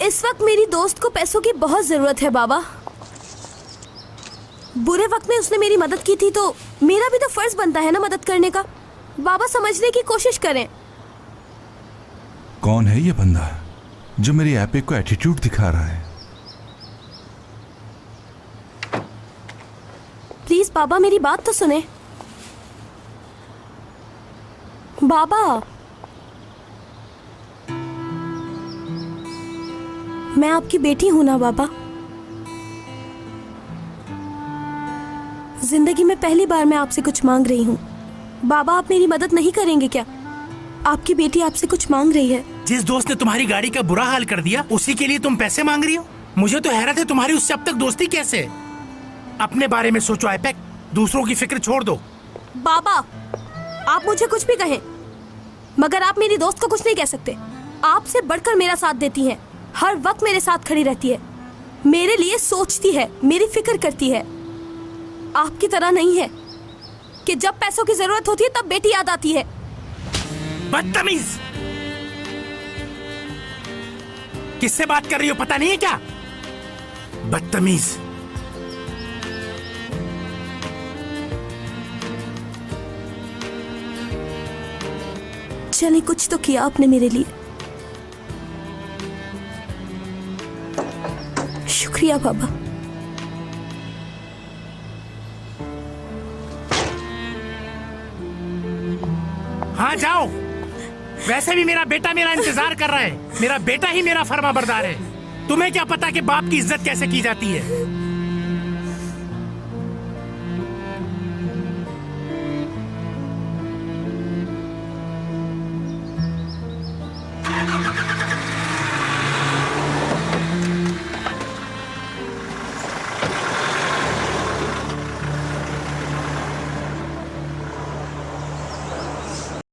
इस वक्त मेरी दोस्त को पैसों की बहुत जरूरत है बाबा। बुरे वक्त में उसने मेरी मदद की थी तो मेरा भी तो फर्ज बनता है ना मदद करने का। बाबा समझने की कोशिश करें। कौन है ये बंदा जो मेरी एपिक को एटीट्यूड दिखा रहा है? प्लीज बाबा मेरी बात तो सुने। बाबा मैं आपकी बेटी हूं ना बाबा। जिंदगी में पहली बार मैं आपसे कुछ मांग रही हूँ। बाबा आप मेरी मदद नहीं करेंगे क्या? आपकी बेटी आपसे कुछ मांग रही है। जिस दोस्त ने तुम्हारी गाड़ी का बुरा हाल कर दिया उसी के लिए तुम पैसे मांग रही हो? मुझे तो हैरत है तुम्हारी उससे अब तक दोस्ती कैसे? अपने बारे में सोचो एपेक, दूसरों की फिक्र छोड़ दो। बाबा आप मुझे कुछ भी कहें मगर आप मेरी दोस्त को कुछ नहीं कह सकते। आपसे बढ़कर मेरा साथ देती है, हर वक्त मेरे साथ खड़ी रहती है, मेरे लिए सोचती है, मेरी फिक्र करती है। आपकी तरह नहीं है कि जब पैसों की जरूरत होती है तब बेटी याद आती है। बदतमीज! किससे बात कर रही हो पता नहीं है क्या? बदतमीज! चलिए कुछ तो किया आपने मेरे लिए। शुक्रिया बाबा। हाँ जाओ। वैसे भी मेरा बेटा मेरा इंतजार कर रहा है। मेरा बेटा ही मेरा फर्माबरदार है। तुम्हें क्या पता कि बाप की इज्जत कैसे की जाती है?